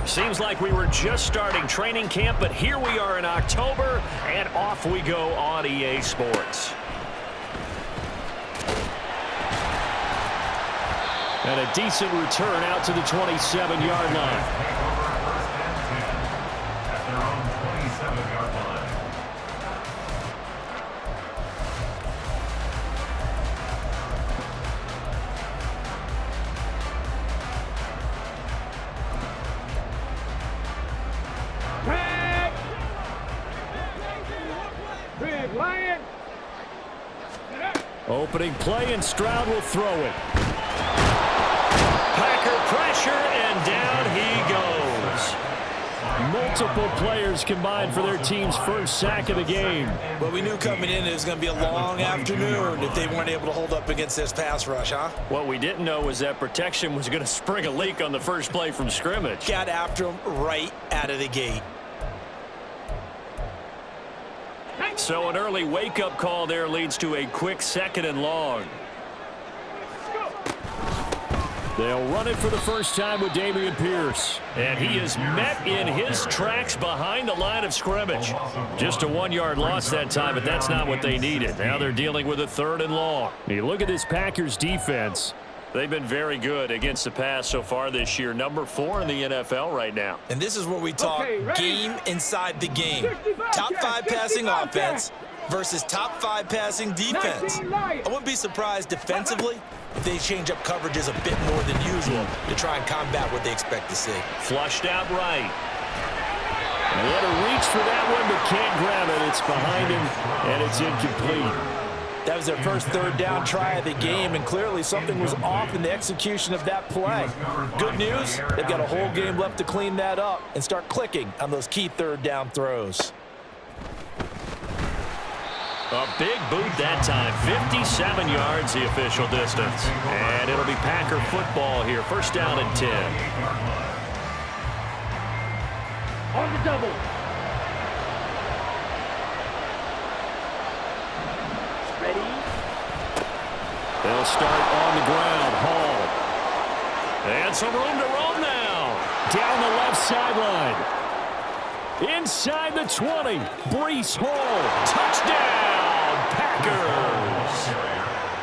Seems like we were just starting training camp, but here we are in October, and off we go on EA Sports. And a decent return out to the 27-yard line. Opening play, and Stroud will throw it. Packer pressure, and down he goes. Multiple players combined for their team's first sack of the game. Well, we knew coming in it was going to be a long afternoon if they weren't able to hold up against this pass rush, huh? What we didn't know was that protection was going to spring a leak on the first play from scrimmage. Got after him right out of the gate. So an early wake-up call there leads to a quick 2nd and long. They'll run it for the first time with Dameon Pierce. And he is met in his tracks behind the line of scrimmage. Just a 1-yard loss that time, but that's not what they needed. Now they're dealing with a 3rd and long. You look at this Packers defense. They've been very good against the pass so far this year. Number 4 in the NFL right now. And this is where we talk game inside the game. Top 5 passing offense versus top 5 passing defense. I wouldn't be surprised defensively if they change up coverages a bit more than usual to try and combat what they expect to see. Flushed out right. What a reach for that one, but can't grab it. It's behind him, and it's incomplete. That was their first 3rd down try of the game, and clearly something was off in the execution of that play. Good news, they've got a whole game left to clean that up and start clicking on those key 3rd down throws. A big boot that time. 57 yards the official distance. And it'll be Packer football here. First down and 10. On the double. Ready? They'll start on the ground. Hall. And some room to roam now. Down the left sideline. Inside the 20. Breece Hall. Touchdown, Packers.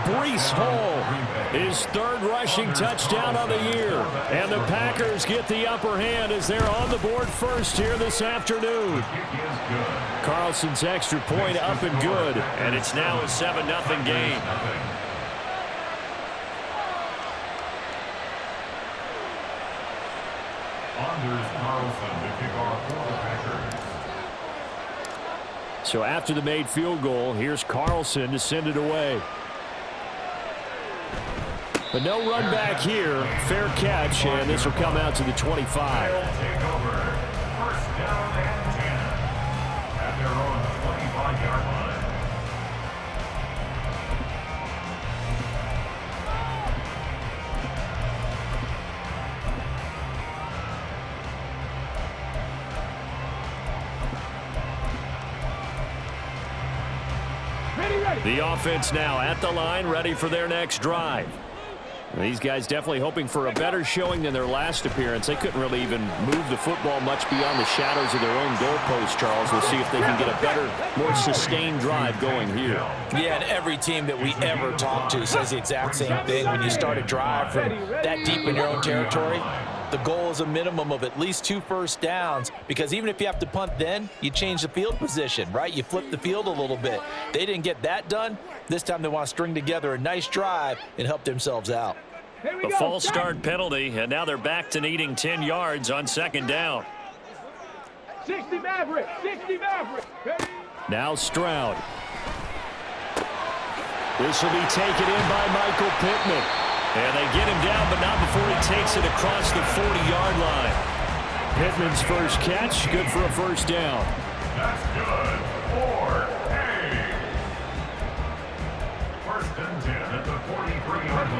Breece Hall, his 3rd rushing touchdown of the year. And the Packers get the upper hand as they're on the board first here this afternoon. Carlson's extra point up and good. And it's now a 7-0 game. So after the made field goal, here's Carlson to send it away. But no run back here. Fair catch, and this will come out to the 25. First down and 10 at their own 25-yard line. The offense now at the line, ready for their next drive. These guys definitely hoping for a better showing than their last appearance. They couldn't really even move the football much beyond the shadows of their own goalpost, Charles. We'll see if they can get a better, more sustained drive going here. Yeah, and every team that we ever talk to says the exact same thing. When you start a drive from that deep in your own territory, the goal is a minimum of at least 2 first downs, because even if you have to punt then, you change the field position, right? You flip the field a little bit. They didn't get that done. This time they want to string together a nice drive and help themselves out. A false start penalty, and now they're back to needing 10 yards on 2nd down. 60 Maverick, 60 Maverick. Ready? Now Stroud. This will be taken in by Michael Pittman. And they get him down, but not before he takes it across the 40-yard line. Pittman's first catch, good for a first down. That's good for A. First and 10 at the 43-yard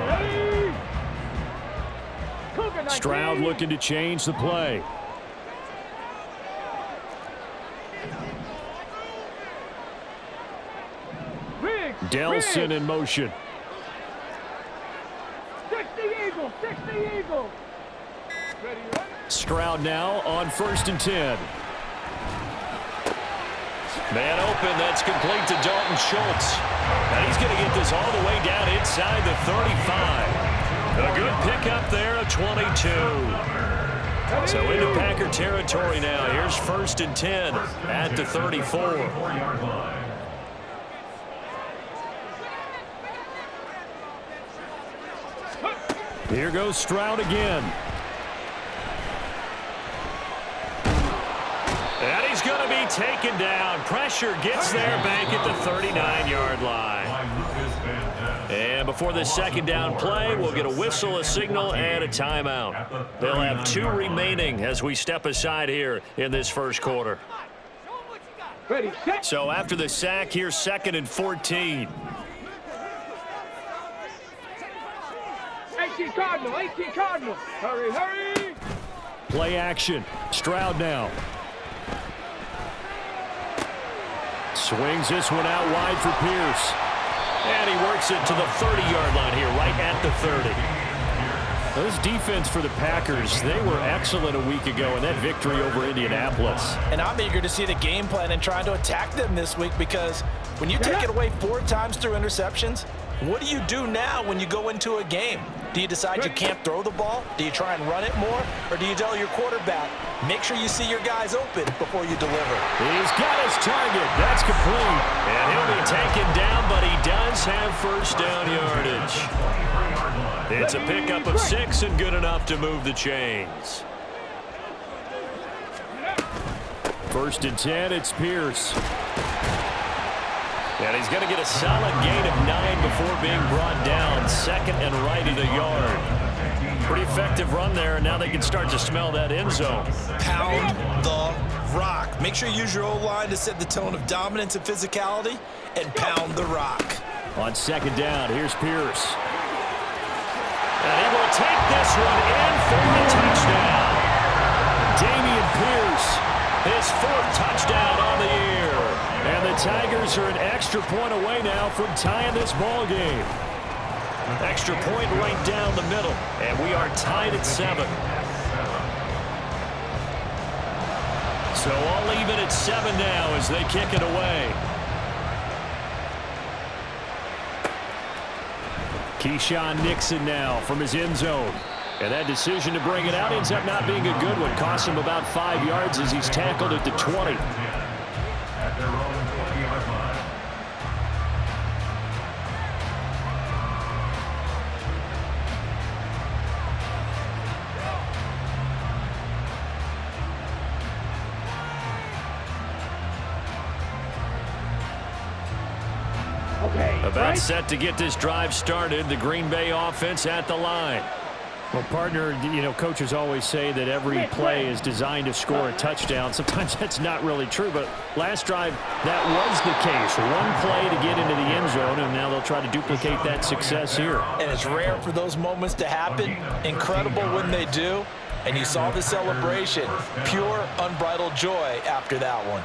line. Stroud looking to change the play. Delson in motion. 60 Eagle, 60 Eagle. Stroud now on 1st and 10. Man open, that's complete to Dalton Schultz. And he's going to get this all the way down inside the 35. A good pickup there, a 22. So into Packer territory now. Here's 1st and 10 at the 34. Here goes Stroud again. And he's going to be taken down. Pressure gets there back at the 39-yard line. And before the second down play, we'll get a whistle, a signal, and a timeout. They'll have 2 remaining as we step aside here in this first quarter. So after the sack, here's 2nd and 14. 18 Cardinal. Hurry. Play action. Stroud now. Swings this one out wide for Pierce. And he works it to the 30-yard line here, right at the 30. Those defense for the Packers, they were excellent a week ago in that victory over Indianapolis. And I'm eager to see the game plan and trying to attack them this week, because when you take it away 4 times through interceptions, what do you do now when you go into a game? Do you decide you can't throw the ball? Do you try and run it more? Or do you tell your quarterback, make sure you see your guys open before you deliver? He's got his target. That's complete. And he'll be taken down, but he does have 1st down yardage. It's a pickup of 6 and good enough to move the chains. 1st and 10, it's Pierce. And he's going to get a solid gain of 9 before being brought down. 2nd and right of the yard. Pretty effective run there, and now they can start to smell that end zone. Pound the rock. Make sure you use your O-line to set the tone of dominance and physicality, and pound the rock. On 2nd down, here's Pierce. And he will take this one in for a touchdown. Dameon Pierce, his 4th touchdown on the year. And the Tigers are an extra point away now from tying this ball game. Extra point right down the middle, and we are tied at 7. So all even at 7 now as they kick it away. Keyshawn Nixon now from his end zone. And that decision to bring it out ends up not being a good one. Costs him about 5 yards as he's tackled at the 20. At their own 20-yard line. About set to get this drive started. The Green Bay offense at the line. Well, partner, you know, coaches always say that every play is designed to score a touchdown. Sometimes that's not really true, but last drive, that was the case. One play to get into the end zone, and now they'll try to duplicate that success here. And it's rare for those moments to happen. Incredible when they do. And you saw the celebration. Pure, unbridled joy after that one.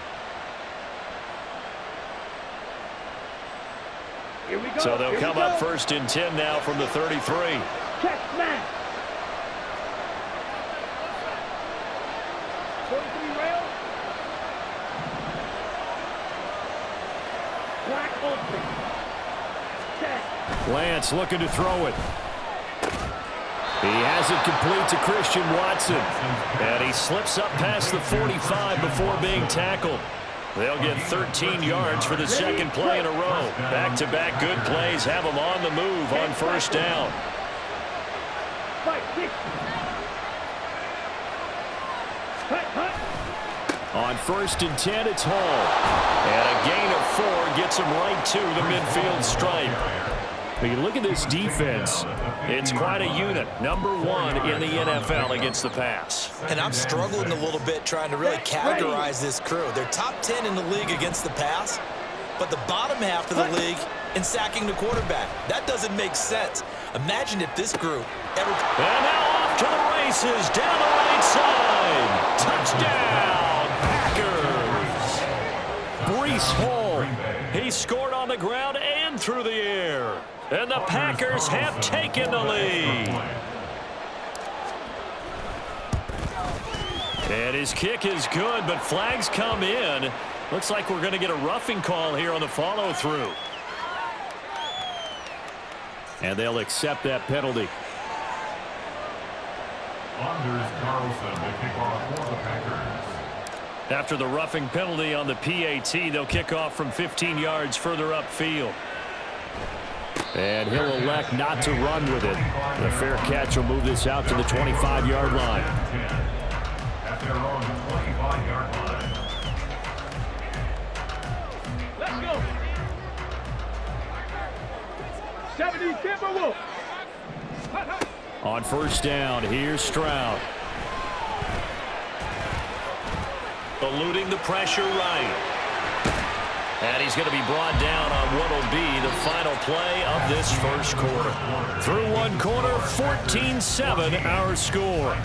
So they'll come up 1st and 10 now from the 33. Check smash. 43 rail. Black open. Check. Lance looking to throw it. He has it complete to Christian Watson. And he slips up past the 45 before being tackled. They'll get 13 yards for the 2nd play in a row. Back-to-back good plays have them on the move on 1st down. On 1st and 10, it's Hall. And a gain of 4 gets him right to the midfield stripe. But you look at this defense, it's quite a unit. Number 1 in the NFL against the pass. And I'm struggling a little bit trying to really categorize this crew. They're top 10 in the league against the pass, but the bottom half of the league in sacking the quarterback. That doesn't make sense. Imagine if this group ever... And now off to the races, down the right side. Touchdown, Packers. Breece Hall, he scored on the ground and through the air. And the Packers have taken the lead. And his kick is good, but flags come in. Looks like we're going to get a roughing call here on the follow-through. And they'll accept that penalty. Anders Carlson to kick off for the Packers. After the roughing penalty on the PAT, they'll kick off from 15 yards further upfield. And he'll elect not to run with it. The fair catch will move this out to the 25-yard line. At their own 25-yard line. Let's go. 70 Timberwolves. On first down, here's Stroud. Eluding the pressure right. And he's going to be brought down on what will be the final play of this first quarter. Through one quarter, 14-7 our score.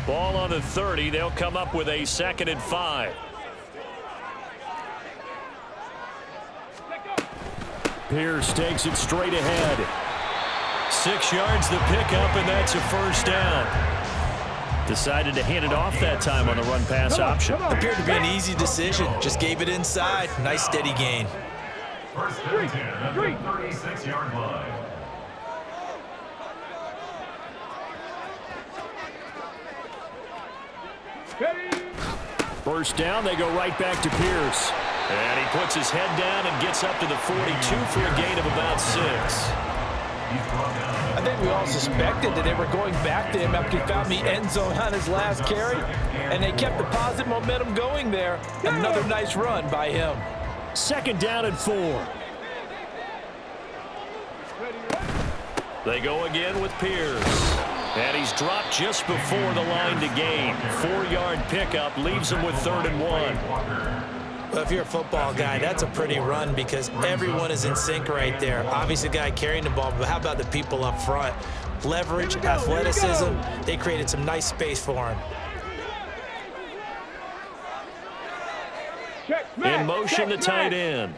Ball on the 30. They'll come up with a 2nd and 5. Pierce takes it straight ahead. 6 yards the pickup, and that's a first down. Decided to hand it off that time on the run-pass option. Appeared to be an easy decision. Just gave it inside. Nice steady gain. First and 10 at the 36-yard line. First down, they go right back to Pierce. And he puts his head down and gets up to the 42 for a gain of about 6. I think we all suspected that they were going back to him after he found the end zone on his last carry, and they kept the positive momentum going there. Another nice run by him. 2nd down and 4. They go again with Pierce. And he's dropped just before the line to gain. 4-yard pickup leaves him with 3rd and 1. Well, if you're a football guy, that's a pretty run because everyone is in sync right there. Obviously, the guy carrying the ball, but how about the people up front? Leverage, athleticism, they created some nice space for him. In motion, the tight end.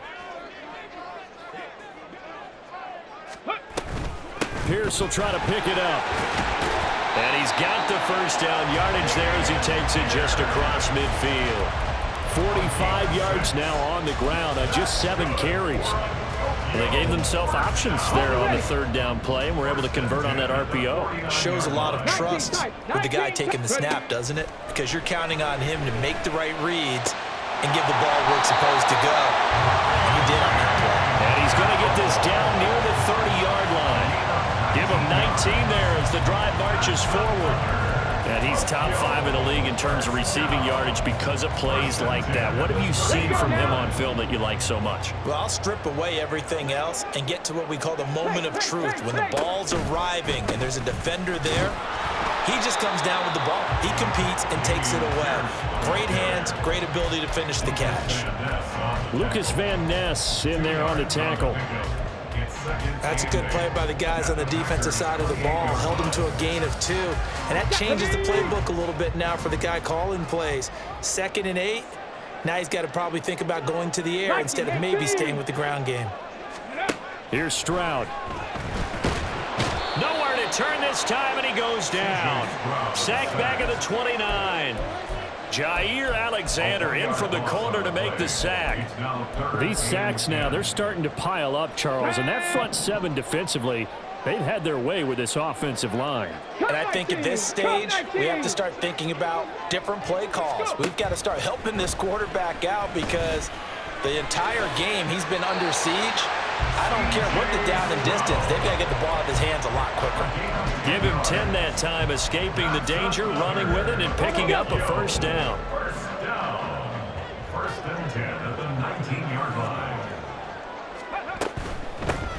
Pierce will try to pick it up. And he's got the first down yardage there as he takes it just across midfield. 45 yards now on the ground on just 7 carries. And they gave themselves options there on the 3rd down play, and were able to convert on that RPO. Shows a lot of trust with the guy taking the snap, doesn't it? Because you're counting on him to make the right reads and give the ball where it's supposed to go. And he did on that play. And he's going to get this down near the 30-yard line. Give him 19 there as the drive marches forward. And he's top 5 in the league in terms of receiving yardage because of plays like that. What have you seen from him on film that you like so much? Well, I'll strip away everything else and get to what we call the moment of truth. When the ball's arriving and there's a defender there, he just comes down with the ball. He competes and takes it away. Great hands, great ability to finish the catch. Lucas Van Ness in there on the tackle. That's a good play by the guys on the defensive side of the ball. Held him to a gain of 2. And that changes the playbook a little bit now for the guy calling plays. 2nd and 8. Now he's got to probably think about going to the air instead of maybe staying with the ground game. Here's Stroud. Nowhere to turn this time, and he goes down. Sacked back at the 29. Jair Alexander in from the corner to make the sack. These sacks now, they're starting to pile up, Charles, and that front 7 defensively, they've had their way with this offensive line. And I think at this stage, we have to start thinking about different play calls. We've got to start helping this quarterback out because the entire game he's been under siege. I don't care what the down and distance. They've got to get the ball out of his hands a lot quicker. Give him 10 that time, escaping the danger, running with it, and picking up a first down. First down. 1st and 10 at the 19-yard line.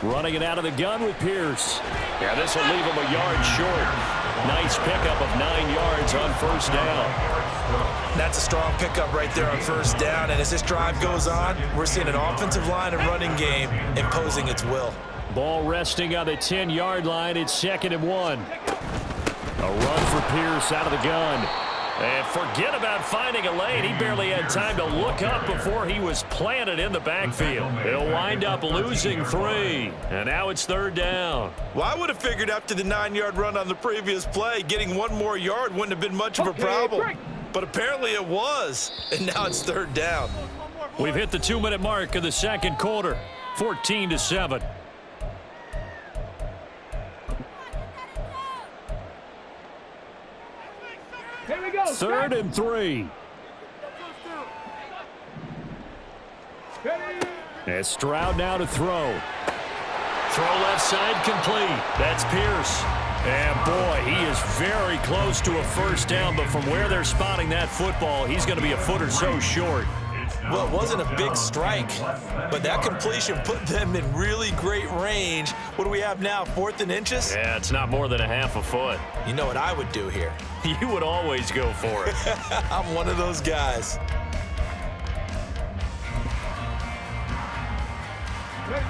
Running it out of the gun with Pierce. Yeah, this will leave him a yard short. Nice pickup of 9 yards on first down. That's a strong pickup right there on first down. And as this drive goes on, we're seeing an offensive line and running game imposing its will. Ball resting on the 10-yard line. It's 2nd and 1. A run for Pierce out of the gun. And forget about finding a lane. He barely had time to look up before he was planted in the backfield. They'll wind up losing 3. And now it's 3rd down. Well, I would have figured after the 9-yard run on the previous play, getting 1 more yard wouldn't have been much of a problem. But apparently it was. And now it's 3rd down. We've hit the 2-minute mark of the second quarter. 14-7. Here we go. 3rd and 3. And Stroud now to throw. Throw left side complete. That's Pierce. And boy, he is very close to a first down, but from where they're spotting that football, he's going to be a foot or so short. Well, it wasn't a big strike, but that completion put them in really great range. What do we have now, 4th and inches? Yeah, it's not more than a half a foot. You know what I would do here? You would always go for it. I'm one of those guys.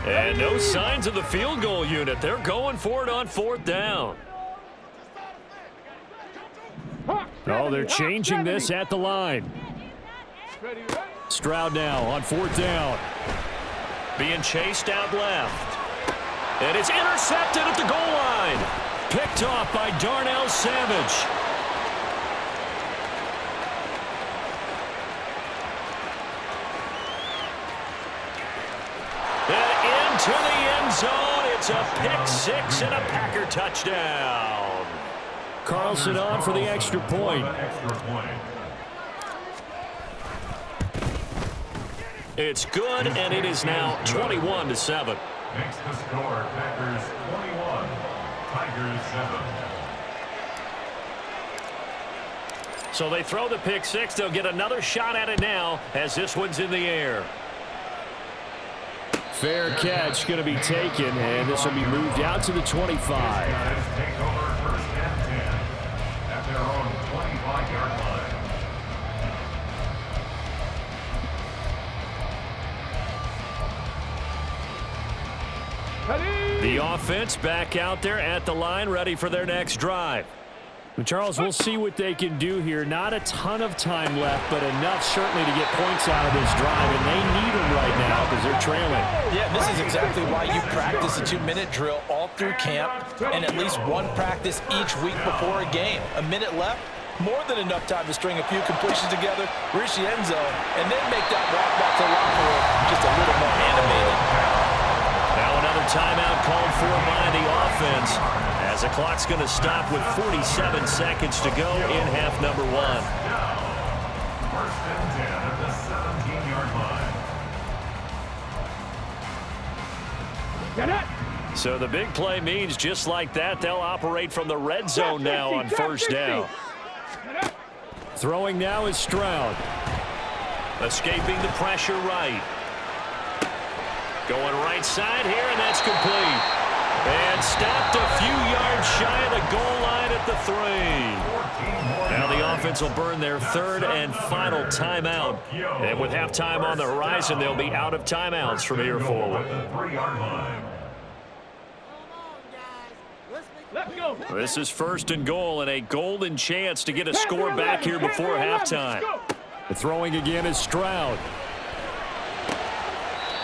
And no signs of the field goal unit. They're going for it on 4th down. Oh, they're changing this at the line. Stroud now on 4th down. Being chased out left. And it's intercepted at the goal line. Picked off by Darnell Savage. And into the end zone. It's a pick 6 and a Packer touchdown. Carlson on for the extra point. It's good, and it is now 21-7. Makes the score Packers 21, Tigers 7. So they throw the pick 6. They'll get another shot at it now as this one's in the air. Fair catch going to be taken, and this will be moved out to the 25. Take over 1st and 10 at their own 25-yard line. The offense back out there at the line, ready for their next drive. Charles, we'll see what they can do here. Not a ton of time left, but enough certainly to get points out of this drive, and they need them right now because they're trailing. Yeah, this is exactly why you practice a 2-minute drill all through camp and at least one practice each week before a game. A minute left, more than enough time to string a few completions together, reach the end zone, and then make that walk back to the locker room just a little more animated. Now another timeout called for by the offense as the clock's going to stop with 47 seconds to go in half number 1. 1st and 10 at the 17-yard line. So the big play means just like that, they'll operate from the red zone now on 1st down. Throwing now is Stroud. Escaping the pressure right. Going right side here, and that's complete. And stopped a few yards shy of the goal line at the 3. Now the offense will burn their 3rd and final timeout. And with halftime on the horizon, they'll be out of timeouts from here forward. This is 1st and goal and a golden chance to get a score back here before halftime. The throwing again is Stroud.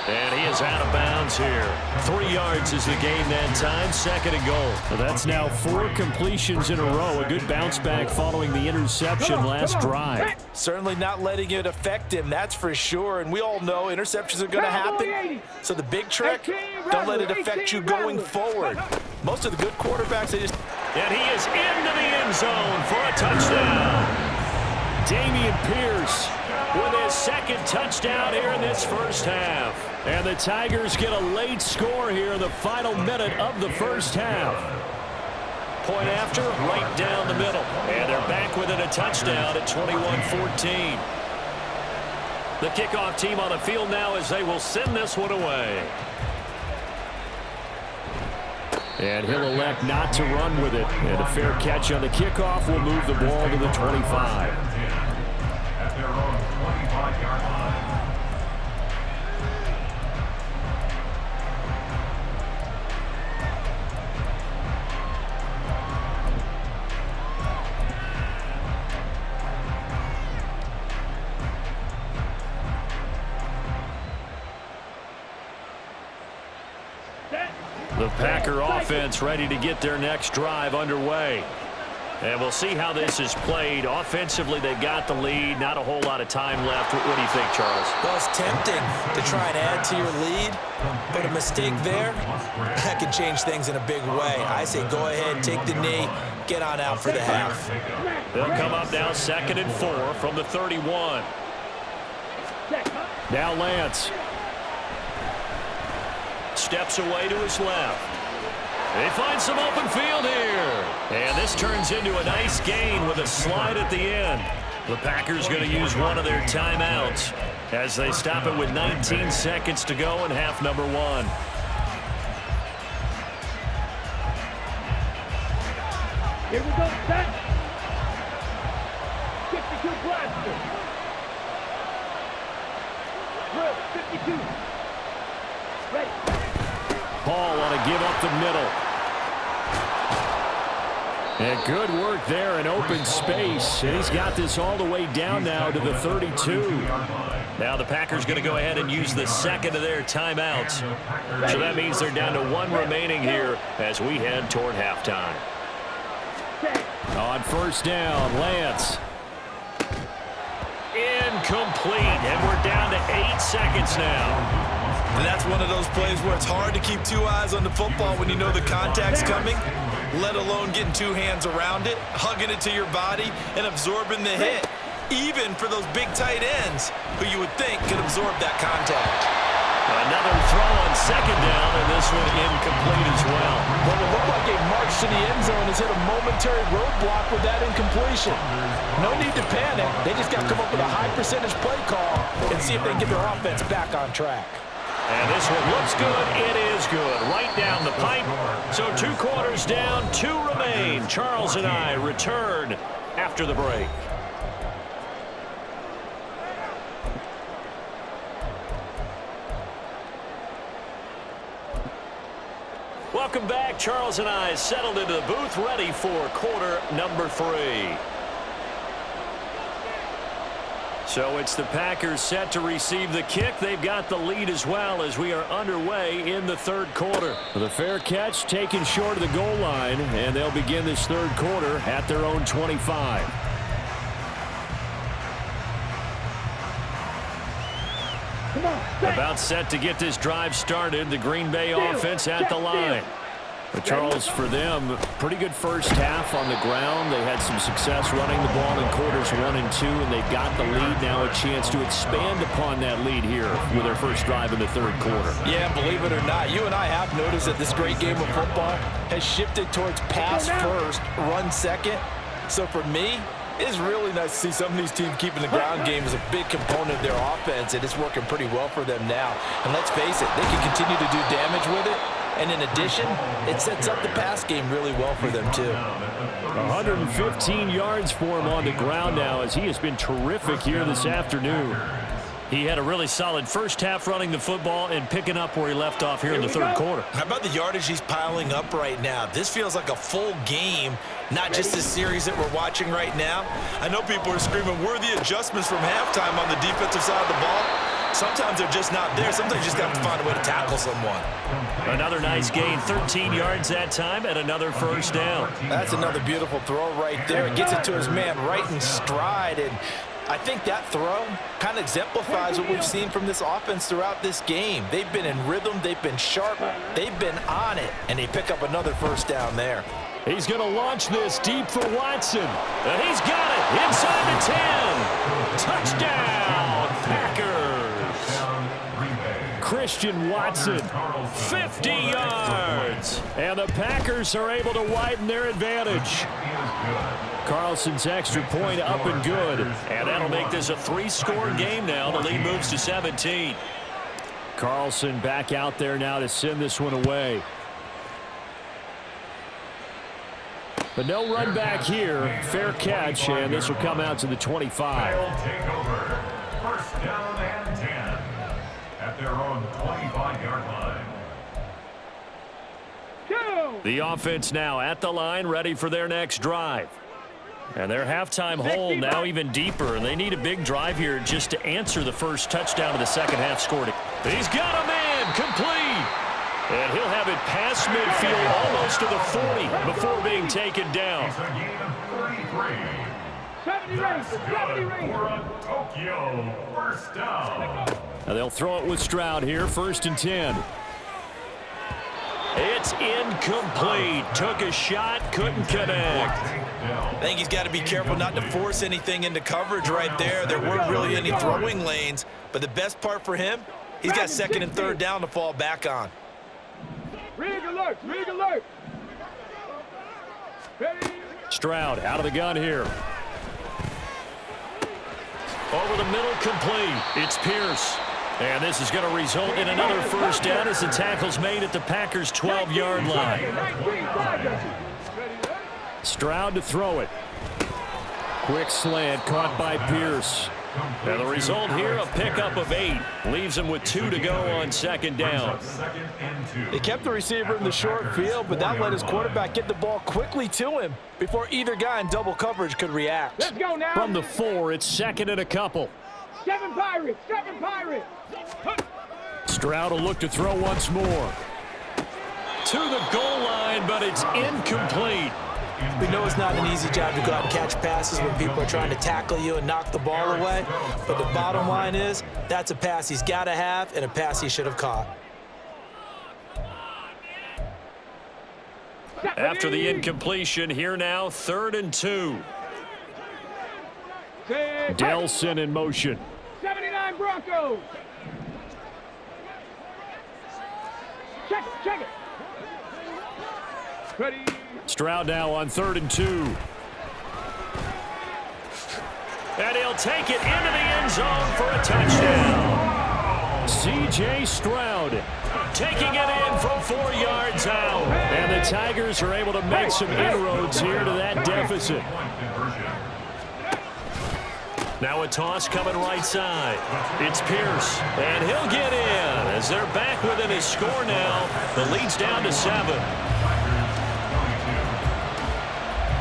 And he is out of bounds here. 3 yards is the gain that time. 2nd and goal. So that's now 4 completions in a row. A good bounce back following the interception last drive. Certainly not letting it affect him, that's for sure. And we all know interceptions are going to happen. So the big trick, don't let it affect you going forward. Most of the good quarterbacks, they just... And he is into the end zone for a touchdown. Dameon Pierce with his 2nd touchdown here in this first half. And the Tigers get a late score here in the final minute of the first half. Point after, right down the middle. And they're back within a touchdown at 21-14. The kickoff team on the field now as they will send this one away. And he'll elect not to run with it. And a fair catch on the kickoff will move the ball to the 25. At their own 25-yard line. The Packer offense ready to get their next drive underway. And we'll see how this is played. Offensively, they've got the lead. Not a whole lot of time left. What do you think, Charles? Well, it's tempting to try and add to your lead, but a mistake there, that can change things in a big way. I say go ahead, take the knee, get on out for the half. They'll come up now 2nd and 4 from the 31. Now Lance. Steps away to his left. They find some open field here. And this turns into a nice gain with a slide at the end. The Packers going to use one of their timeouts as they stop it with 19 seconds to go in half number 1. Here we go, set. 52 blaster. Drill, 52. Ready. Paul on a give up the middle. And good work there in open space. And he's got this all the way down now to the 32. Now the Packers going to go ahead and use the second of their timeouts. So that means they're down to 1 remaining here as we head toward halftime. On first down, Lance. Incomplete. And we're down to 8 seconds now. And that's one of those plays where it's hard to keep 2 eyes on the football when you know the contact's coming, let alone getting 2 hands around it, hugging it to your body, and absorbing the hit, even for those big tight ends who you would think could absorb that contact. Another throw on second down, and this one incomplete as well. Well, it looked like a march to the end zone has hit a momentary roadblock with that incompletion. No need to panic. They just got to come up with a high percentage play call and see if they can get their offense back on track. And this one looks good. It is good. Right down the pipe. So 2 quarters down, 2 remain. Charles and I return after the break. Welcome back. Charles and I settled into the booth, ready for quarter number 3. So it's the Packers set to receive the kick. They've got the lead as well as we are underway in the 3rd quarter. The fair catch taken short of the goal line, and they'll begin this 3rd quarter at their own 25. About set to get this drive started. The Green Bay offense at the line. But Charles, for them, pretty good first half on the ground. They had some success running the ball in quarters 1 and 2, and they've got the lead now, a chance to expand upon that lead here with their first drive in the 3rd quarter. Yeah, believe it or not, you and I have noticed that this great game of football has shifted towards pass first, run second. So for me, it's really nice to see some of these teams keeping the ground game as a big component of their offense, and it's working pretty well for them now. And let's face it, they can continue to do damage with it. And in addition, it sets up the pass game really well for them, too. 115 yards for him on the ground now as he has been terrific here this afternoon. He had a really solid first half running the football and picking up where he left off here in the 3rd quarter. How about the yardage he's piling up right now? This feels like a full game, not just this series that we're watching right now. I know people are screaming, where are the adjustments from halftime on the defensive side of the ball? Sometimes they're just not there. Sometimes you just got to find a way to tackle someone. Another nice gain, 13 yards that time, and another first down. That's another beautiful throw right there. It gets it to his man right in stride, and I think that throw kind of exemplifies what we've seen from this offense throughout this game. They've been in rhythm, they've been sharp, they've been on it, and they pick up another first down there. He's going to launch this deep for Watson, and he's got it inside the 10. Touchdown, Packers. Christian Watson, 50 yards. And the Packers are able to widen their advantage. Carlson's extra point up and good. And that'll make this a 3-score game now. The lead moves to 17. Carlson back out there now to send this one away. But no run back here. Fair catch, and this will come out to the 25. They'll take over. First down and 10 at their own 25-yard line. The offense now at the line, ready for their next drive. And their halftime hole now even deeper, and they need a big drive here just to answer the first touchdown of the second half scored. He's got a man complete. And he'll have it past midfield, almost to the 40, before being taken down. It's a gain of 33. 70 That's rings, good 70 rings. for a Tokyo first down. Now they'll throw it with Stroud here, 1st and 10. It's incomplete. Took a shot, couldn't connect. I think he's got to be careful not to force anything into coverage right there. There weren't really any throwing lanes, but the best part for him, he's got 2nd and 3rd down to fall back on. Rig alert, rig alert. Ready. Stroud out of the gun here. Over the middle, complete. It's Pierce. And this is going to result in another 1st down as the tackle's made at the Packers' 12-yard line. Stroud to throw it. Quick slant caught by Pierce. And the result here, a pickup of 8. Leaves him with 2 to go on 2nd down. They kept the receiver in the short field, but that let his quarterback get the ball quickly to him before either guy in double coverage could react. Let's go now. From the 4, it's 2nd and a couple. 7 Pirates, 7 Pirates. Stroud will look to throw once more. To the goal line, but it's incomplete. We know it's not an easy job to go out and catch passes when people are trying to tackle you and knock the ball away. But the bottom line is, that's a pass he's got to have and a pass he should have caught. After the incompletion, here now, 3rd and 2. Delson in motion. 79 Broncos. Check it. Ready. Stroud now on 3rd and 2. And he'll take it into the end zone for a touchdown. C.J. Stroud taking it in from 4 yards out. And the Tigers are able to make some inroads here to that deficit. Now a toss coming right side. It's Pierce, and he'll get in as they're back within his score now. The lead's down to 7.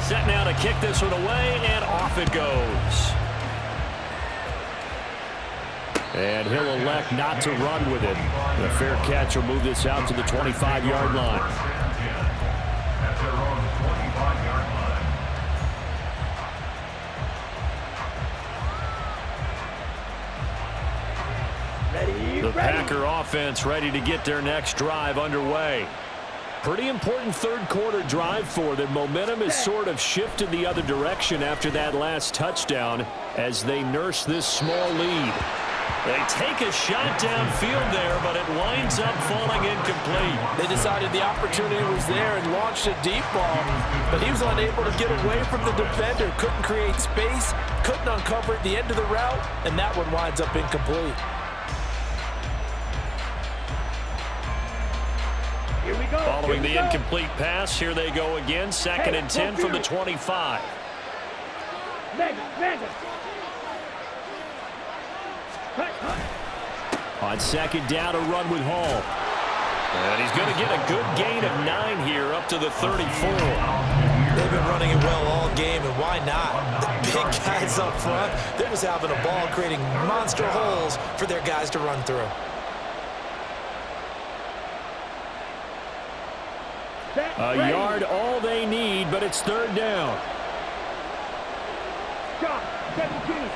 Set now to kick this one away, and off it goes. And he'll elect not to run with it. The fair catch will move this out to the 25-yard line. At their own 25-yard line. The Packer offense ready to get their next drive underway. Pretty important 3rd quarter drive for them. Momentum has sort of shifted the other direction after that last touchdown as they nurse this small lead. They take a shot downfield there, but it winds up falling incomplete. They decided the opportunity was there and launched a deep ball, but he was unable to get away from the defender, couldn't create space, couldn't uncover at the end of the route, and that one winds up incomplete. Here we go. Following the incomplete pass, here they go again. 2nd and 10 from the 25. On 2nd down, a run with Hall. And he's going to get a good gain of 9 here up to the 34. They've been running it well all game, and why not? The big guys up front, they're just having a ball, creating monster holes for their guys to run through. A yard all they need, but it's 3rd down. Shot, 17.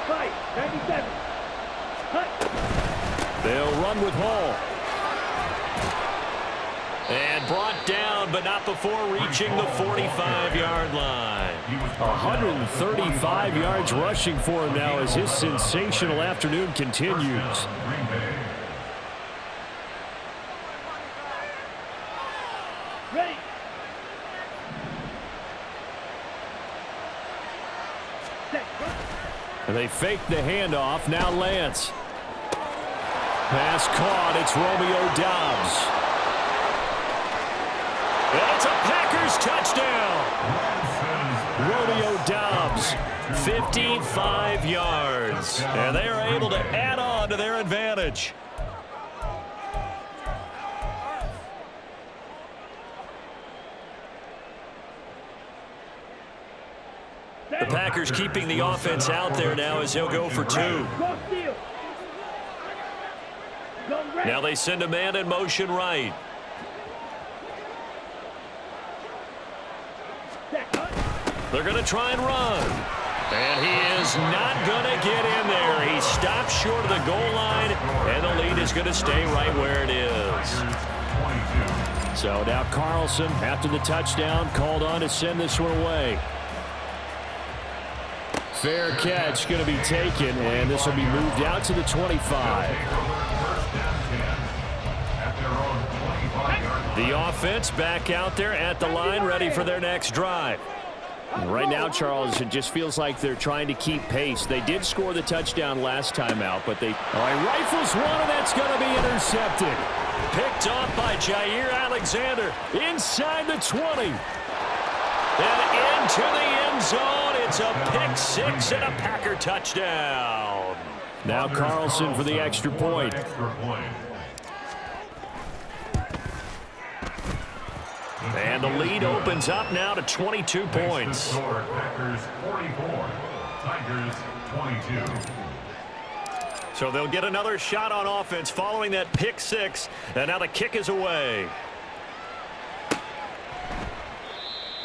Fight, 97. They'll run with Hall. And brought down, but not before reaching the 45-yard line. 135 yards rushing for him now as his sensational afternoon continues. Ready. And they fake the handoff. Now Lance. Pass caught. It's Romeo Doubs. And it's a Packers touchdown. Romeo Doubs, 55 yards. And they are able to add on to their advantage. The Packers keeping the offense out there now as he'll go for 2. Now they send a man in motion right. They're going to try and run. And he is not going to get in there. He stops short of the goal line, and the lead is going to stay right where it is. So now Carlson, after the touchdown, called on to send this one away. Fair catch going to be taken, and this will be moved out to the 25. The offense back out there at the line, ready for their next drive. And right now, Charles, it just feels like they're trying to keep pace. They did score the touchdown last time out, but they rifles one, and that's going to be intercepted. Picked off by Jair Alexander inside the 20. And into the end zone. It's a pick six and a Packer touchdown. Now Carlson for the extra point. And the lead opens up now to 22 points. Packers 44, Tigers 22. So they'll get another shot on offense following that pick six. And now the kick is away.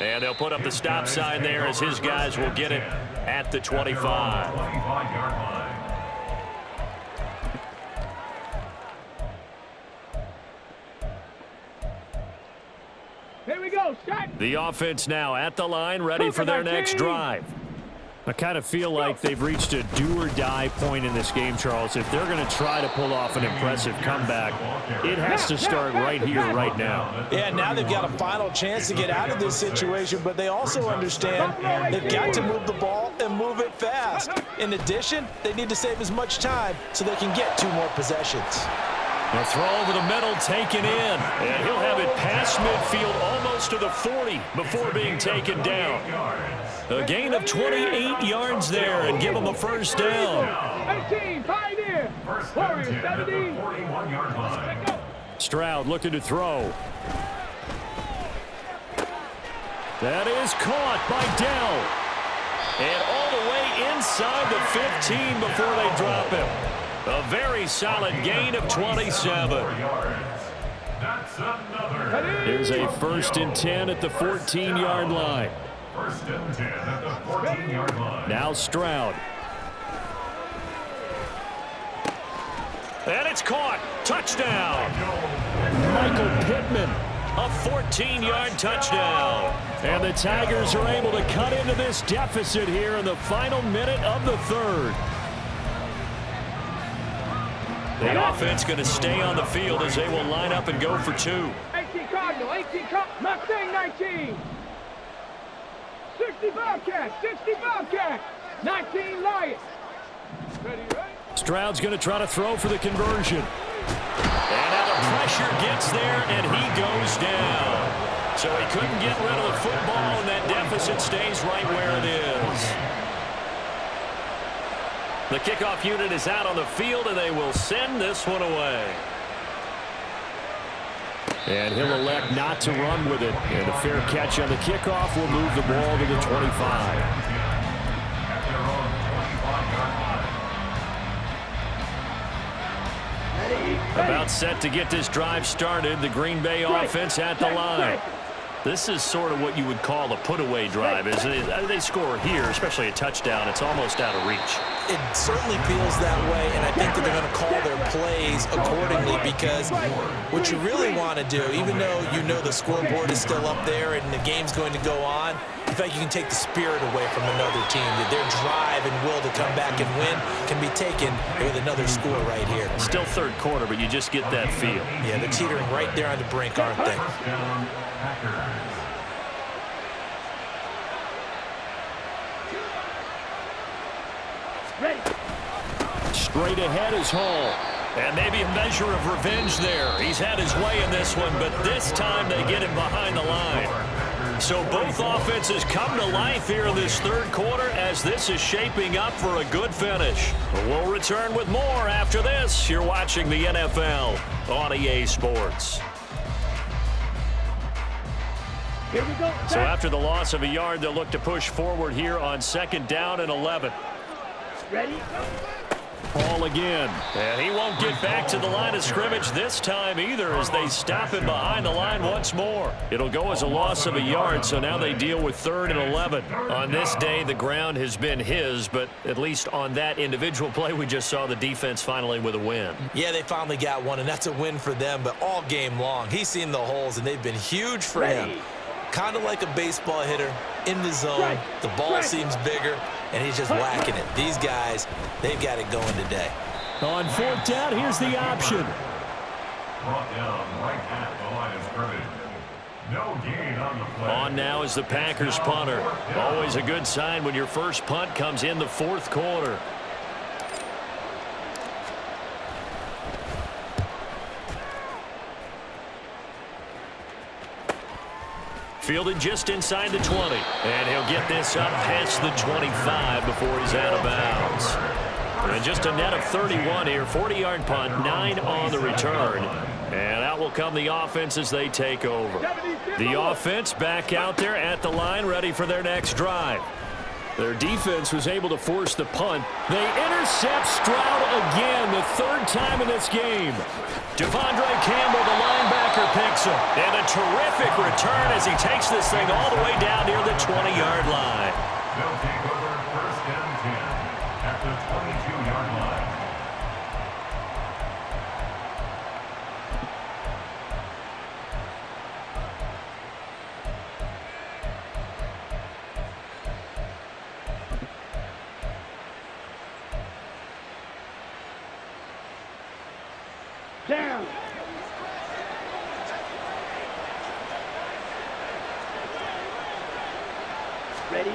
And they'll put up the stop sign there as his guys will get it at the 25. Here we go, start. The offense now at the line, ready for their next drive. I kind of feel like they've reached a do-or-die point in this game, Charles. If they're going to try to pull off an impressive comeback, it has to start right here, right now. Yeah, now they've got a final chance to get out of this situation, but they also understand they've got to move the ball and move it fast. In addition, they need to save as much time so they can get 2 more possessions. A throw over the middle taken in, and he'll have it past midfield almost to the 40 before being taken down. A gain of 28 yards there and give him a first down. 18, Pioneer. Warriors, 17. 41-yard line. Stroud looking to throw. That is caught by Dell. And all the way inside the 15 before they drop him. A very solid gain of 27. Here's a 1st and 10 at the 14-yard line. 1st and 10 at the 14-yard line. Now Stroud. And it's caught. Touchdown. Michael Pittman. A 14-yard touchdown. And the Tigers are able to cut into this deficit here in the final minute of the 3rd. The offense going to stay on the field as they will line up and go for 2. 18 Cardinal, 18 Mustang 19. 60 Bobcat, 60 Bobcat, 19 Lions. Ready, right? Stroud's going to try to throw for the conversion. And now the pressure gets there, and he goes down. So he couldn't get rid of the football, and that deficit stays right where it is. The kickoff unit is out on the field, and they will send this one away. And he'll elect not to run with it. And a fair catch on the kickoff will move the ball to the 25. About set to get this drive started. The Green Bay offense at the line. This is sort of what you would call a put-away drive, isn't it? They score here, especially a touchdown. It's almost out of reach. It certainly feels that way, and I think that they're going to call their plays accordingly because what you really want to do, even though you know the scoreboard is still up there and the game's going to go on, in fact, you can take the spirit away from another team. That their drive and will to come back and win can be taken with another score right here. Still 3rd quarter, but you just get that feel. Yeah, they're teetering right there on the brink, aren't they? Ready. Straight ahead is Hall. And maybe a measure of revenge there. He's had his way in this one, but this time they get him behind the line. So both offenses come to life here in this 3rd quarter as this is shaping up for a good finish. We'll return with more after this. You're watching the NFL on EA Sports. Here we go. So after the loss of a yard, they'll look to push forward here on 2nd down and 11. Ready? Ball again. And he won't get back to the line of scrimmage this time either as they stop him behind the line once more. It'll go as a loss of a yard, so now they deal with 3rd and 11. On this day, the ground has been his, but at least on that individual play, we just saw the defense finally with a win. Yeah, they finally got one, and that's a win for them, but all game long, he's seen the holes, and they've been huge for him. Kind of like a baseball hitter in the zone. The ball seems bigger, and he's just whacking it. These guys, they've got it going today. On 4th down, here's the option. Brought down right at the line of scrimmage. No gain on the play. On now is the Packers punter. Always a good sign when your first punt comes in the 4th quarter. Fielded just inside the 20. And he'll get this up past the 25 before he's out of bounds. And just a net of 31 here. 40-yard punt, 9 on the return. And out will come the offense as they take over. The offense back out there at the line, ready for their next drive. Their defense was able to force the punt. They intercept Stroud again, the 3rd time in this game. Devondre Campbell, the linebacker, picks him. And a terrific return as he takes this thing all the way down near the 20-yard line. They'll take over 1st and 10 at the 22-yard line. Down. Ready?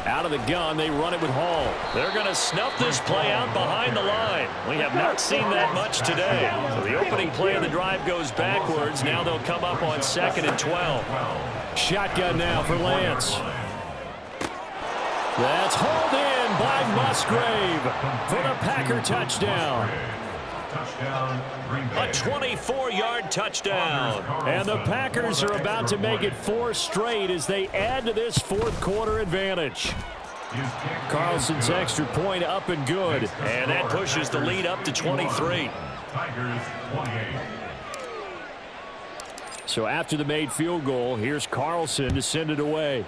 Out of the gun, they run it with Hall. They're going to snuff this play out behind the line. We have not seen that much today. So the opening play of the drive goes backwards. Now they'll come up on 2nd and 12. Shotgun now for Lance. That's hauled in by Musgrave for the Packer touchdown. A 24-yard touchdown. And the Packers are about to make it 4 straight as they add to this 4th quarter advantage. Carlson's extra point up and good. And that pushes the lead up to 23. So after the made field goal, here's Carlson to send it away.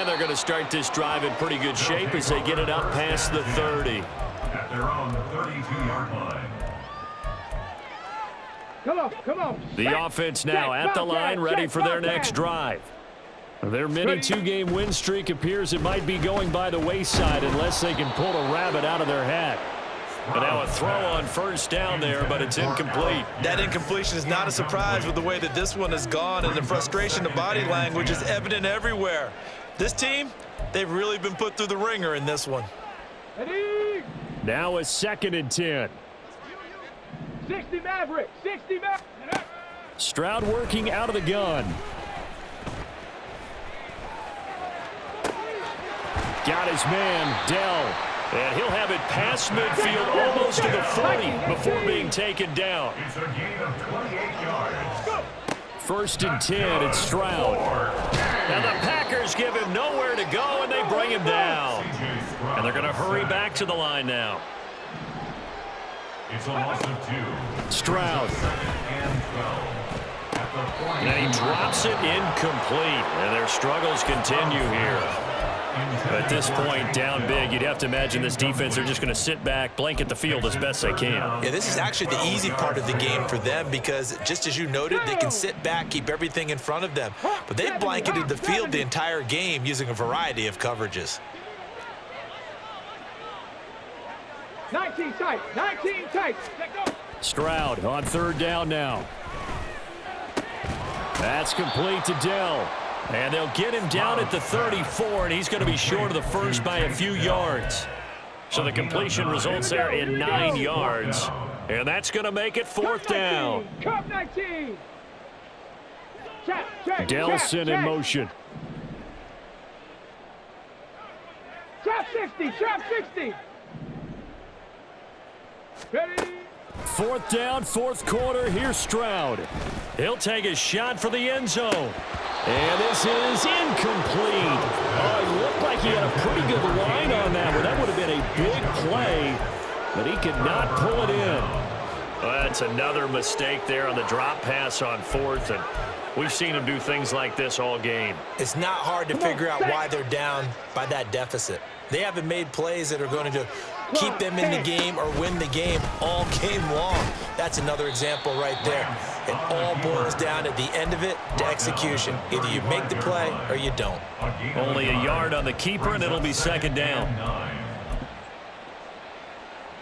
They're going to start this drive in pretty good shape as they get it up past the 30. At their own 32-yard line. Come on. The offense now at the line, ready for their next drive. Their mini 2-game win streak appears it might be going by the wayside unless they can pull a rabbit out of their hat. And now a throw on 1st down there, but it's incomplete. That incompletion is not a surprise with the way that this one has gone, and the frustration of body language is evident everywhere. This team, they've really been put through the ringer in this one. Ready? Now a 2nd and 10. 60 Maverick. 60 Maverick. Stroud working out of the gun. Got his man, Dell. And he'll have it past midfield almost to the 40 before being taken down. It's a gain of 28 yards. 1st and 10, it's Stroud. And the Packers give him nowhere to go, and they bring him down. And they're going to hurry back to the line now. It's a loss of 2. Stroud. And 12. At the And he drops it incomplete. And their struggles continue here. At this point, down big, you'd have to imagine this defense are just going to sit back, blanket the field as best they can. Yeah, this is actually the easy part of the game for them because, just as you noted, they can sit back, keep everything in front of them. But they've blanketed the field the entire game using a variety of coverages. 19 tight. 19 tight. Stroud on 3rd down now. That's complete to Dell. And they'll get him down at the 34, and he's going to be short of the 1st by a few yards. So the completion results there in 9 yards. And that's going to make it 4th down. Cup 19. Delson in motion. Trap 60. Trap 60. Ready? 4th down, 4th quarter. Here's Stroud. He'll take a shot for the end zone. And this is incomplete. Oh, it looked like he had a pretty good line on that one. That would have been a big play, but he could not pull it in. Well, that's another mistake there on the drop pass on fourth, and we've seen him do things like this all game. It's not hard to figure out why they're down by that deficit. They haven't made plays that are going to keep them in the game or win the game all game long. That's another example right there. It all boils down at the end of it to execution. Either you make the play or you don't. Only a yard on the keeper, and it'll be second down.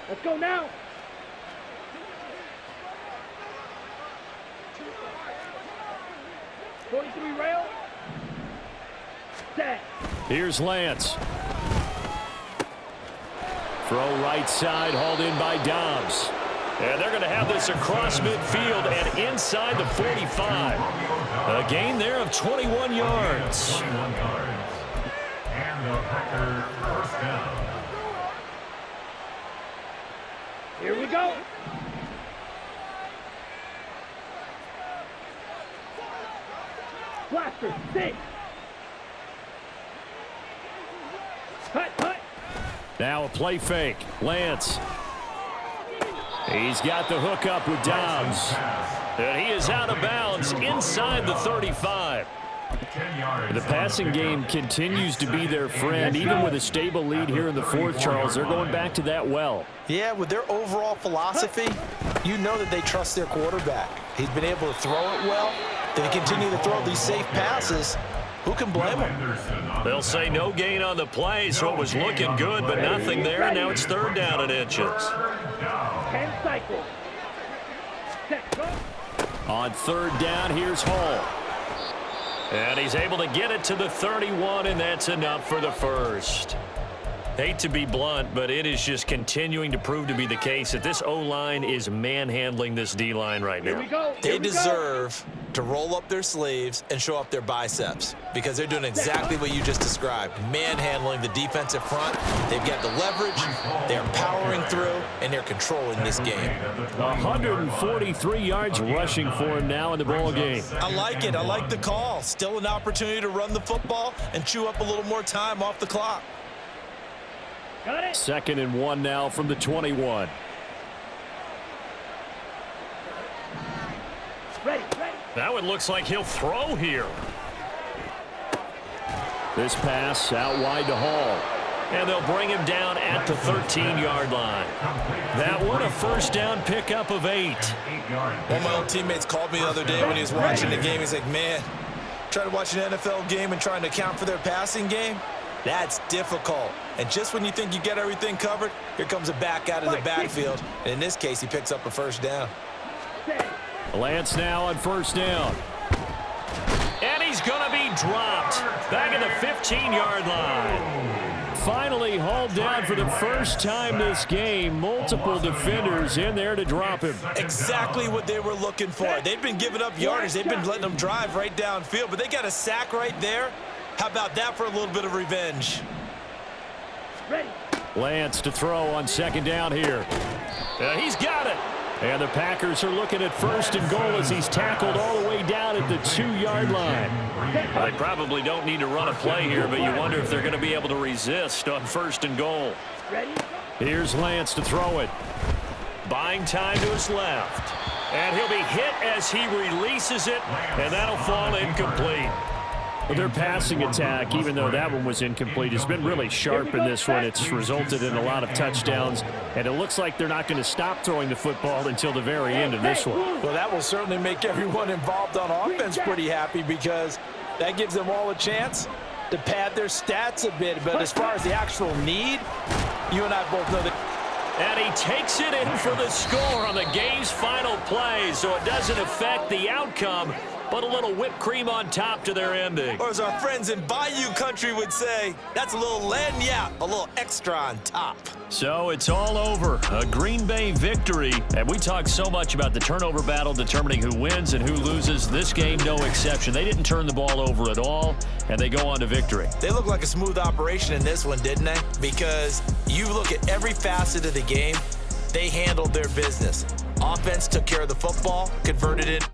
Let's go now. .43 rail. Set. Here's Lance. Throw right side, hauled in by Dobbs. And they're going to have this across midfield and inside the 45. A gain there of 21 yards. And the Packers first down. Here we go. Blaster, 6. Cut, cut. Now a play fake. Lance. He's got the hook up with Dobbs. And he is out of bounds inside the 35. The passing game continues to be their friend. Even with a stable lead here in the fourth, Charles, they're going back to that well. Yeah, with their overall philosophy, you know that they trust their quarterback. He's been able to throw it well. They continue to throw these safe passes. Who can blame them? They'll say no gain on the play, so it was looking good, but nothing there. And now it's third down and inches. 10 cycles. Set, go. On third down, here's Hall. And he's able to get it to the 31, and that's enough for the first. Hate to be blunt, but it is just continuing to prove to be the case that this O-line is manhandling this D-line right now. Here we go. They deserve to roll up their sleeves and show up their biceps because they're doing exactly what you just described, manhandling the defensive front. They've got the leverage, they're powering through, and they're controlling this game. 143 yards rushing for him now in the ball game. I like it. I like the call. Still an opportunity to run the football and chew up a little more time off the clock. Got it. 2nd and 1 now from the 21. Ready, ready. Now it looks like he'll throw here. This pass out wide to Hall. And they'll bring him down at the 13-yard line. That one a first down pickup of 8. One of my old teammates called me the other day when he was watching the game. He's like, man, trying to watch an NFL game and trying to account for their passing game, that's difficult. And just when you think you get everything covered, here comes a back out of the backfield. And in this case, he picks up a first down. Lance now on first down. And he's going to be dropped back at the 15-yard line. Finally hauled down for the first time this game. Multiple defenders in there to drop him. Exactly what they were looking for. They've been giving up yardage. They've been letting them drive right downfield, but they got a sack right there. How about that for a little bit of revenge? Ready. Lance to throw on second down here. He's got it. And the Packers are looking at first and goal as he's tackled all the way down at the 2-yard line. They probably don't need to run a play here, but you wonder if they're going to be able to resist on first and goal. Ready. Here's Lance to throw it. Buying time to his left. And he'll be hit as he releases it, and that'll fall incomplete. Their passing attack, even though that one was incomplete, has been really sharp in this one. It's resulted in a lot of touchdowns, and it looks like they're not going to stop throwing the football until the very end of this one. Well, that will certainly make everyone involved on offense pretty happy because that gives them all a chance to pad their stats a bit. But as far as the actual need, you and I both know that. And he takes it in for the score on the game's final play, so it doesn't affect the outcome, but a little whipped cream on top to their ending. Or as our friends in Bayou country would say, that's a little lagniappe, a little extra on top. So it's all over. A Green Bay victory. And we talk so much about the turnover battle determining who wins and who loses. This game, no exception. They didn't turn the ball over at all, and they go on to victory. They look like a smooth operation in this one, didn't they? Because you look at every facet of the game, they handled their business. Offense took care of the football, converted it.